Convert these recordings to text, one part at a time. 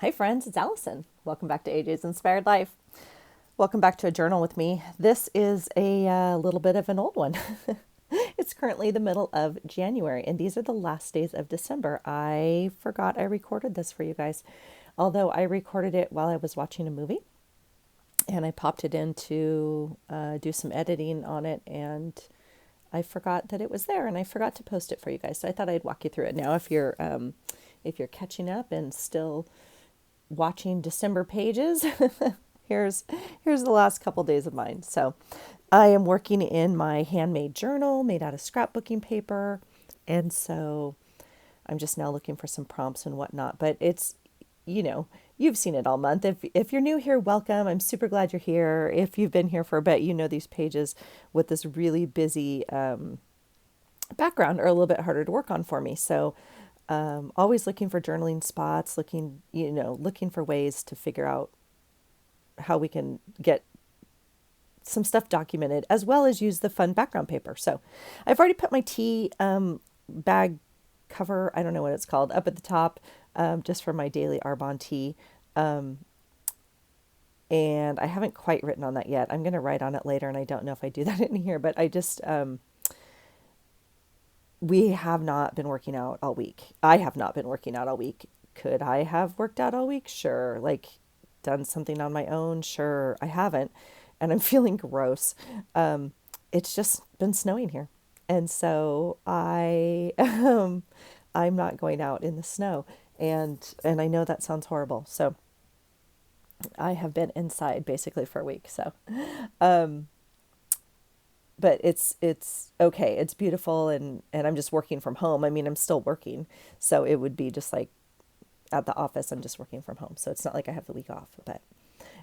Hi friends, it's Allison. Welcome back to AJ's Inspired Life. Welcome back to a journal with me. This is a little bit of an old one. It's currently the middle of January, and these are the last days of December. I forgot I recorded this for you guys, although I recorded it while I was watching a movie, and I popped it in to do some editing on it, and I forgot that it was there, and I forgot to post it for you guys. So I thought I'd walk you through it now. If you're catching up and still watching December pages, here's the last couple days of mine. So I am working in my handmade journal made out of scrapbooking paper, and so I'm just now looking for some prompts and whatnot. But it's, you've seen it all month. If you're new here, welcome. I'm super glad you're here. If you've been here for a bit, you know these pages with this really busy background are a little bit harder to work on for me. So always looking for journaling spots, looking for ways to figure out how we can get some stuff documented, as well as use the fun background paper. So I've already put my tea bag cover, I don't know what it's called, up at the top, just for my daily Arbonne tea. And I haven't quite written on that yet. I'm going to write on it later, and I don't know if I do that in here, but I just, we have not been working out all week. I have not been working out all week. Could I have worked out all week? Sure. Like done something on my own? Sure. I haven't. And I'm feeling gross. It's just been snowing here. And so I'm not going out in the snow. And I know that sounds horrible. So I have been inside basically for a week. So, but it's okay. It's beautiful, and I'm just working from home. I mean, I'm still working, so it would be just like at the office. I'm just working from home, so it's not like I have the week off. But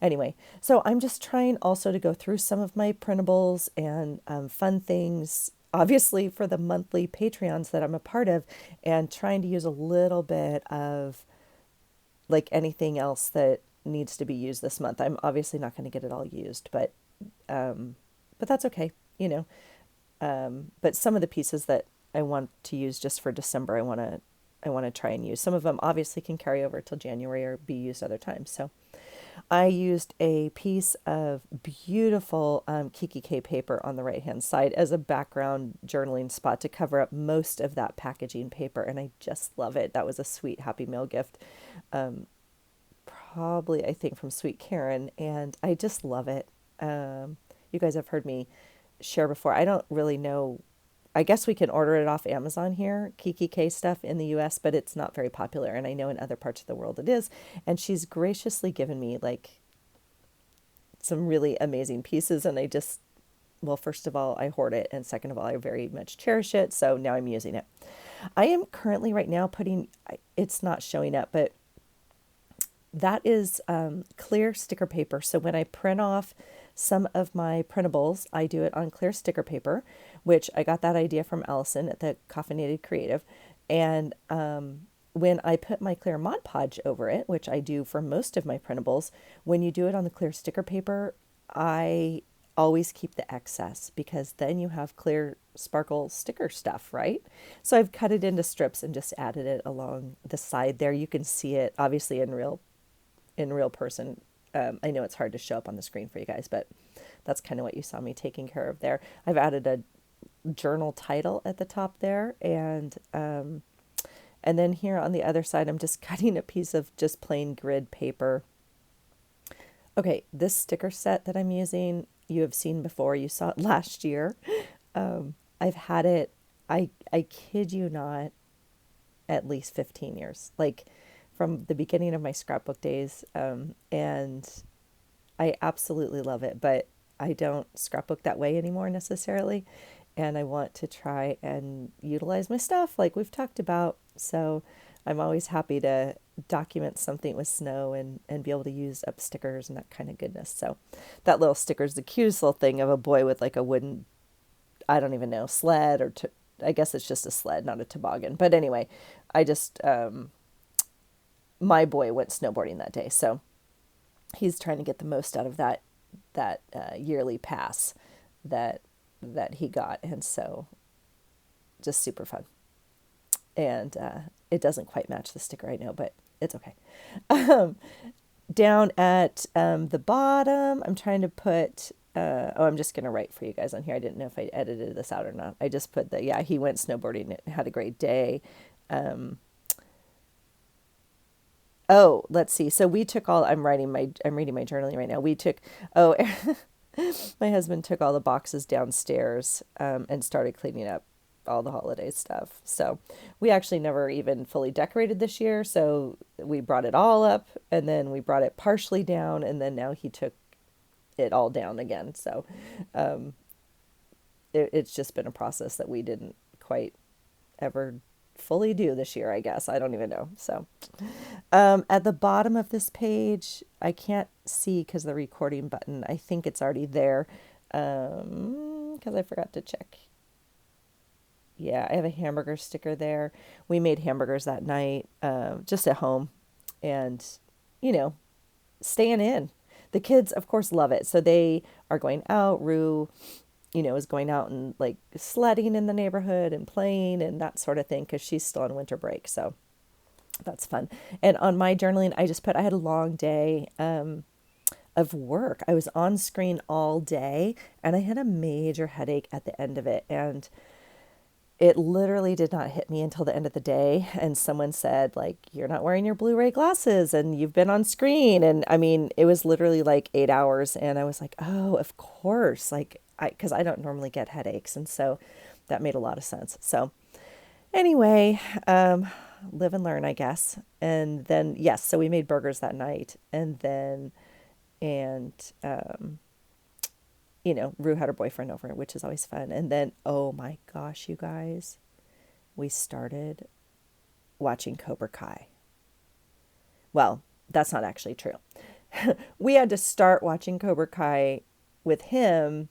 anyway, so I'm just trying also to go through some of my printables and fun things, obviously for the monthly Patreons that I'm a part of, and trying to use a little bit of like anything else that needs to be used this month. I'm obviously not going to get it all used, but that's okay, you know. But some of the pieces that I want to use just for December, I want to try and use. Some of them obviously can carry over till January or be used other times. So I used a piece of beautiful Kiki K paper on the right hand side as a background journaling spot to cover up most of that packaging paper, and I just love it. That was a sweet Happy Meal gift, probably I think from Sweet Karen, and I just love it. You guys have heard me share before. I don't really know. I guess we can order it off Amazon here, Kiki K stuff in the US, but it's not very popular. And I know in other parts of the world it is. And she's graciously given me like some really amazing pieces. And I just, well, first of all, I hoard it. And second of all, I very much cherish it. So now I'm using it. I am currently right now it's not showing up, but that is clear sticker paper. So when I print off some of my printables, I do it on clear sticker paper, which I got that idea from Allison at the Caffeinated Creative. And when I put my clear Mod Podge over it, which I do for most of my printables, when you do it on the clear sticker paper, I always keep the excess because then you have clear sparkle sticker stuff, right? So I've cut it into strips and just added it along the side there. You can see it obviously in real person. I know it's hard to show up on the screen for you guys, but that's kind of what you saw me taking care of there. I've added a journal title at the top there, and then here on the other side, I'm just cutting a piece of just plain grid paper. Okay, this sticker set that I'm using, you have seen before. You saw it last year. I've had it, I kid you not, at least 15 years. Like from the beginning of my scrapbook days, and I absolutely love it, but I don't scrapbook that way anymore necessarily, and I want to try and utilize my stuff like we've talked about. So I'm always happy to document something with snow and be able to use up stickers and that kind of goodness. So that little sticker is the cutest little thing of a boy with like a wooden, I don't even know, sled I guess it's just a sled, not a toboggan. But anyway, I just, my boy went snowboarding that day, so he's trying to get the most out of that yearly pass that he got, and so just super fun. And it doesn't quite match the sticker, I know, but It's okay. Um, Down at the bottom, I'm trying to put, I'm just going to write for you guys on here. I didn't know if I edited this out or not. I just put that, yeah, he went snowboarding and had a great day. Um, oh, let's see. So we took all, I'm reading my journaling right now. We took, oh, my husband took all the boxes downstairs and started cleaning up all the holiday stuff. So we actually never even fully decorated this year. So we brought it all up and then we brought it partially down and then now he took it all down again. So it's just been a process that we didn't quite ever fully do this year, I guess. I don't even know. So at the bottom of this page, I can't see because the recording button, I think it's already there because I forgot to check. Yeah, I have a hamburger sticker there. We made hamburgers that night, just at home, and you know, staying in. The kids, of course, love it. So they are going out. Rue, is going out and like sledding in the neighborhood and playing and that sort of thing because she's still on winter break. So that's fun. And on my journaling, I just put I had a long day of work. I was on screen all day and I had a major headache at the end of it. And it literally did not hit me until the end of the day. And someone said, like, you're not wearing your Blu-ray glasses and you've been on screen. And I mean, it was literally like 8 hours. And I was like, oh, of course. Like, because I don't normally get headaches. And so that made a lot of sense. So anyway, live and learn, I guess. And then, yes, so we made burgers that night. And then, and, Rue had her boyfriend over, which is always fun. And then, oh my gosh, you guys, we started watching Cobra Kai. Well, that's not actually true. We had to start watching Cobra Kai with him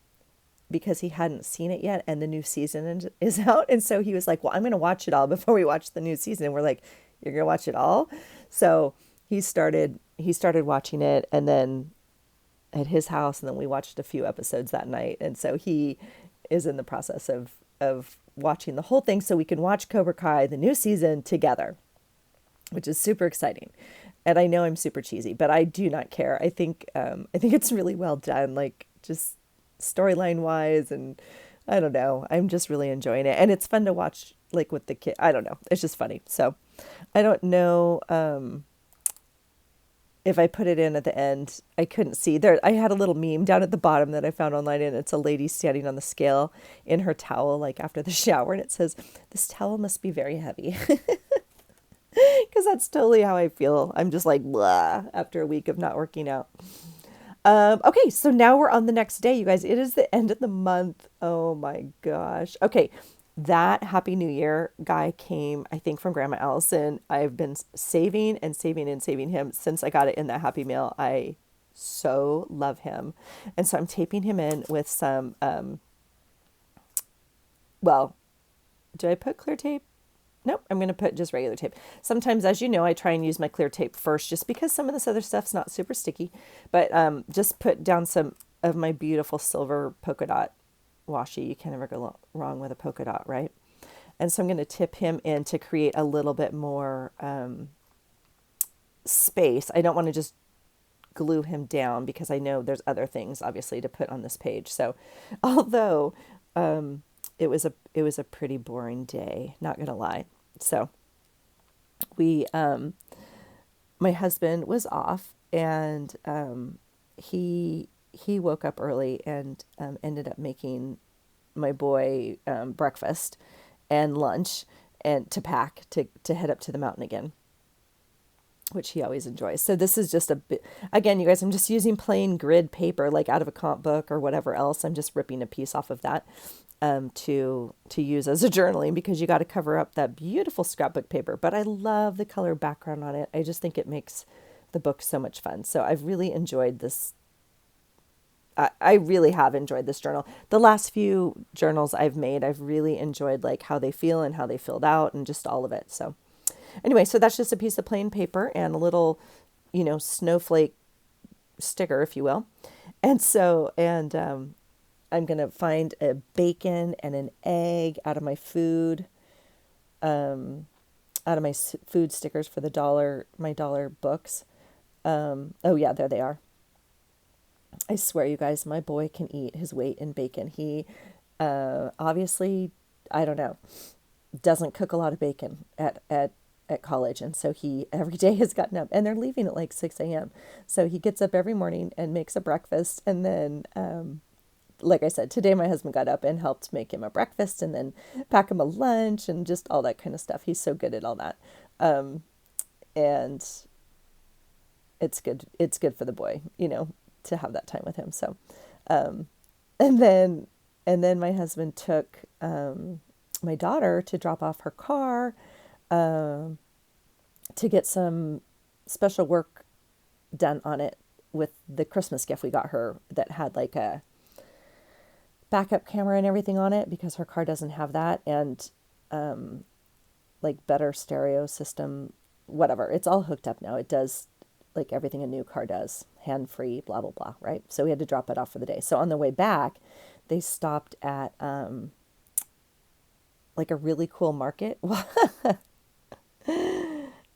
because he hadn't seen it yet and the new season is out. And so he was like, well, I'm going to watch it all before we watch the new season. And we're like, you're going to watch it all? So he started watching it and then at his house, and then we watched a few episodes that night. And so he is in the process of watching the whole thing so we can watch Cobra Kai, the new season, together, which is super exciting. And I know I'm super cheesy, but I do not care. I think it's really well done, like just storyline wise, and I don't know. I'm just really enjoying it, and it's fun to watch like with the kid. I don't know. It's just funny. So I don't know. If I put it in at the end, I couldn't see there. I had a little meme down at the bottom that I found online, and it's a lady standing on the scale in her towel, like after the shower, and it says, "This towel must be very heavy," because that's totally how I feel. I'm just like blah after a week of not working out. Okay, so now we're on the next day, you guys. It is the end of the month. Oh my gosh. Okay, that Happy New Year guy came, I think, from Grandma Allison. I've been saving and saving and saving him since I got it in that Happy Meal. I so love him. And so I'm taping him in with some, well, do I put clear tape? Nope, I'm going to put just regular tape. Sometimes, as you know, I try and use my clear tape first just because some of this other stuff's not super sticky. But just put down some of my beautiful silver polka dot washi. You can't ever go wrong with a polka dot, right? And so I'm going to tip him in to create a little bit more space. I don't want to just glue him down because I know there's other things, obviously, to put on this page. So although it was a pretty boring day, not going to lie. So we, my husband was off and he woke up early and ended up making my boy breakfast and lunch and to pack to head up to the mountain again, which he always enjoys. So this is just a bit, again, you guys, I'm just using plain grid paper, like out of a comp book or whatever else. I'm just ripping a piece off of that to use as a journaling because you got to cover up that beautiful scrapbook paper. But I love the color background on it. I just think it makes the book so much fun. So I've really enjoyed this. I really have enjoyed this journal. The last few journals I've made, I've really enjoyed like how they feel and how they filled out and just all of it. So anyway, so that's just a piece of plain paper and a little, snowflake sticker, if you will. And so, I'm going to find a bacon and an egg out of my food out of my food stickers for the dollar, my dollar books. Oh yeah, there they are. I swear, you guys, my boy can eat his weight in bacon. He obviously, I don't know, doesn't cook a lot of bacon at college, and so he every day has gotten up, and they're leaving at like 6 a.m. So he gets up every morning and makes a breakfast, and then like I said, today my husband got up and helped make him a breakfast, and then pack him a lunch, and just all that kind of stuff. He's so good at all that, and it's good. It's good for the boy, to have that time with him. So, um, and then my husband took my daughter to drop off her car, um, to get some special work done on it with the Christmas gift we got her that had like a backup camera and everything on it, because her car doesn't have that, and like better stereo system, whatever. It's all hooked up now. It does like everything a new car does, hand free, blah blah blah, right? So we had to drop it off for the day. So on the way back, they stopped at like a really cool market.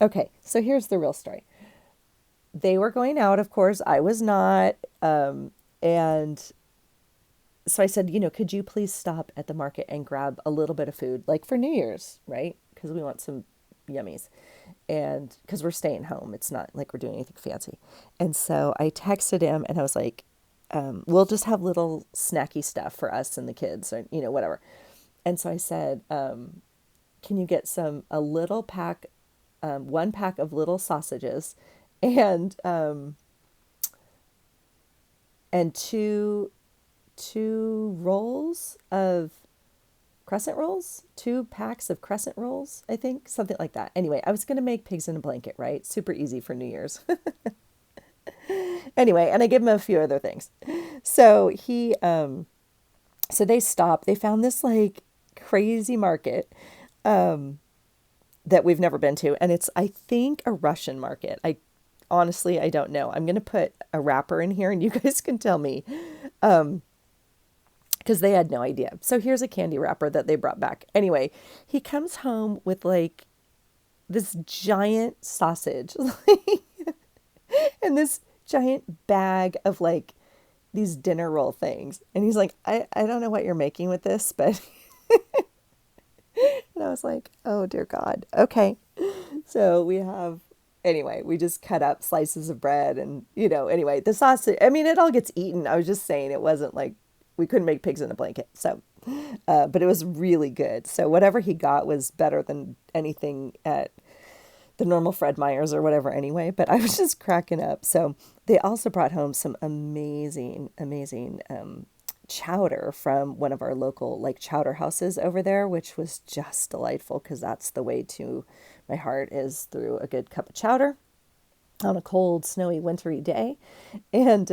Okay, so here's the real story. They were going out, of course. I was not. And so I said, could you please stop at the market and grab a little bit of food, like for New Year's, right? Because we want some yummies. And because we're staying home, it's not like we're doing anything fancy. And so I texted him and I was like, we'll just have little snacky stuff for us and the kids, or, whatever. And so I said, can you get a little pack, one pack of little sausages, and two rolls of crescent rolls, 2 packs of crescent rolls, I think, something like that. Anyway, I was going to make pigs in a blanket, right? Super easy for New Year's. Anyway, and I gave him a few other things. So so they stopped. They found this like crazy market that we've never been to, and it's, I think, a Russian market. Honestly, I don't know. I'm going to put a wrapper in here and you guys can tell me, because they had no idea. So here's a candy wrapper that they brought back. Anyway, he comes home with like this giant sausage and this giant bag of like these dinner roll things. And he's like, I don't know what you're making with this, but and I was like, oh dear God. Okay. So anyway, we just cut up slices of bread and, anyway, the sausage, I mean, it all gets eaten. I was just saying it wasn't like we couldn't make pigs in a blanket. So, but it was really good. So whatever he got was better than anything at the normal Fred Meyer's or whatever anyway, but I was just cracking up. So they also brought home some amazing, amazing, chowder from one of our local like chowder houses over there, which was just delightful, because that's the way to my heart, is through a good cup of chowder on a cold, snowy, wintry day. And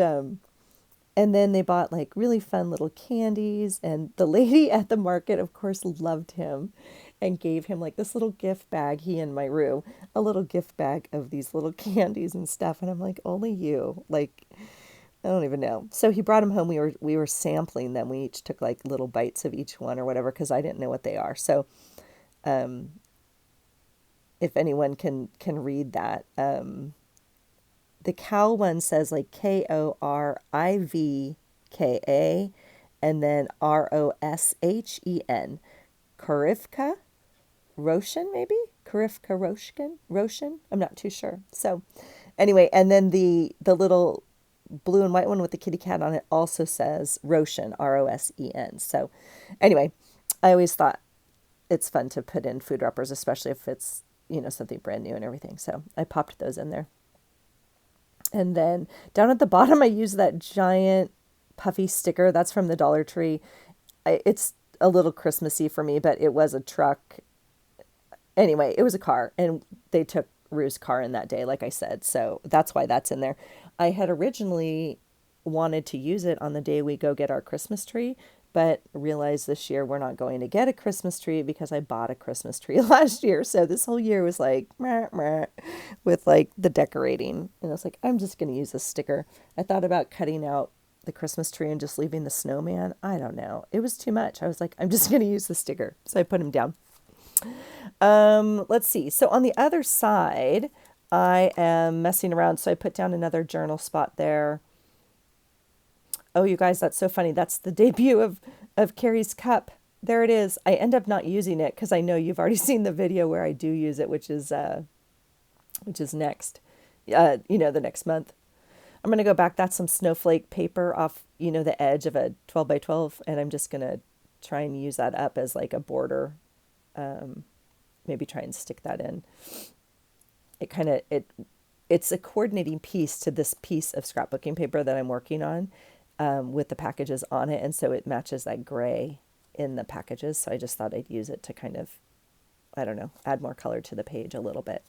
then they bought like really fun little candies, and the lady at the market, of course, loved him and gave him like this little gift bag, he and my Rue, a little gift bag of these little candies and stuff. And I'm like, only you, like, I don't even know. So he brought them home. We were sampling them. We each took like little bites of each one or whatever, because I didn't know what they are. So if anyone can read that, the cow one says like Korivka, and then Roshen. Korivka Roshen, maybe? Korivka Roshen? I'm not too sure. So anyway, and then the little blue and white one with the kitty cat on it also says Roshen, Rosen. So anyway, I always thought it's fun to put in food wrappers, especially if it's, something brand new and everything. So I popped those in there. And then down at the bottom, I used that giant puffy sticker. That's from the Dollar Tree. It's a little Christmassy for me, but it was a truck. Anyway, it was a car, and they took Rue's car in that day, like I said. So that's why that's in there. I had originally wanted to use it on the day we go get our Christmas tree, but realized this year we're not going to get a Christmas tree because I bought a Christmas tree last year. So this whole year was like, meh, meh, with like the decorating. And I was like, I'm just going to use a sticker. I thought about cutting out the Christmas tree and just leaving the snowman. I don't know. It was too much. I was like, I'm just going to use the sticker. So I put him down. Let's see. So on the other side, I am messing around. So I put down another journal spot there. Oh, you guys, that's so funny. That's the debut of Carrie's cup. There it is. I end up not using it because I know you've already seen the video where I do use it, which is next, the next month. I'm going to go back. That's some snowflake paper off, the edge of a 12 by 12. And I'm just going to try and use that up as like a border. Maybe try and stick that in. It's a coordinating piece to this piece of scrapbooking paper that I'm working on, with the packages on it. And so it matches that gray in the packages. So I just thought I'd use it to kind of, I don't know, add more color to the page a little bit,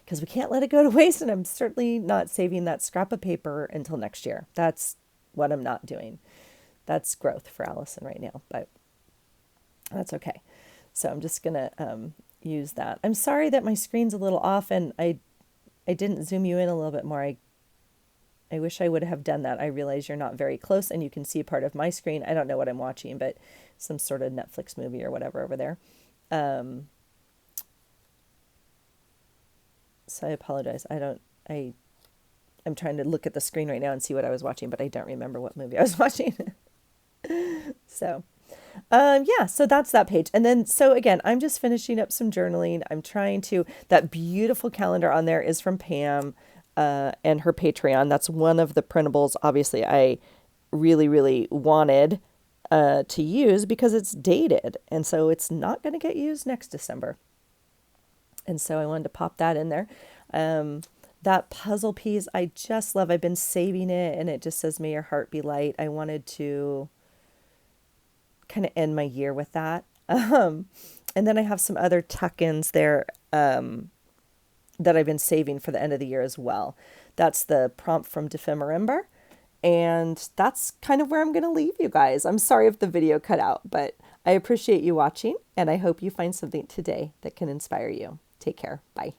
because we can't let it go to waste. And I'm certainly not saving that scrap of paper until next year. That's what I'm not doing. That's growth for Allison right now, but that's okay. So I'm just going to use that. I'm sorry that my screen's a little off and I didn't zoom you in a little bit more. I wish I would have done that. I realize you're not very close and you can see part of my screen. I don't know what I'm watching, but some sort of Netflix movie or whatever over there. So I apologize. I'm trying to look at the screen right now and see what I was watching, but I don't remember what movie I was watching. So, yeah, so that's that page. And then, so again, I'm just finishing up some journaling. I'm trying to, that beautiful calendar on there is from Pam, and her Patreon. That's one of the printables, obviously, I really, really wanted, to use because it's dated. And so it's not going to get used next December. And so I wanted to pop that in there. That puzzle piece, I just love. I've been saving it and it just says, may your heart be light. I wanted to kind of end my year with that. And then I have some other tuck-ins there, that I've been saving for the end of the year as well. That's the prompt from Defemarimber. And that's kind of where I'm going to leave you guys. I'm sorry if the video cut out, but I appreciate you watching and I hope you find something today that can inspire you. Take care. Bye.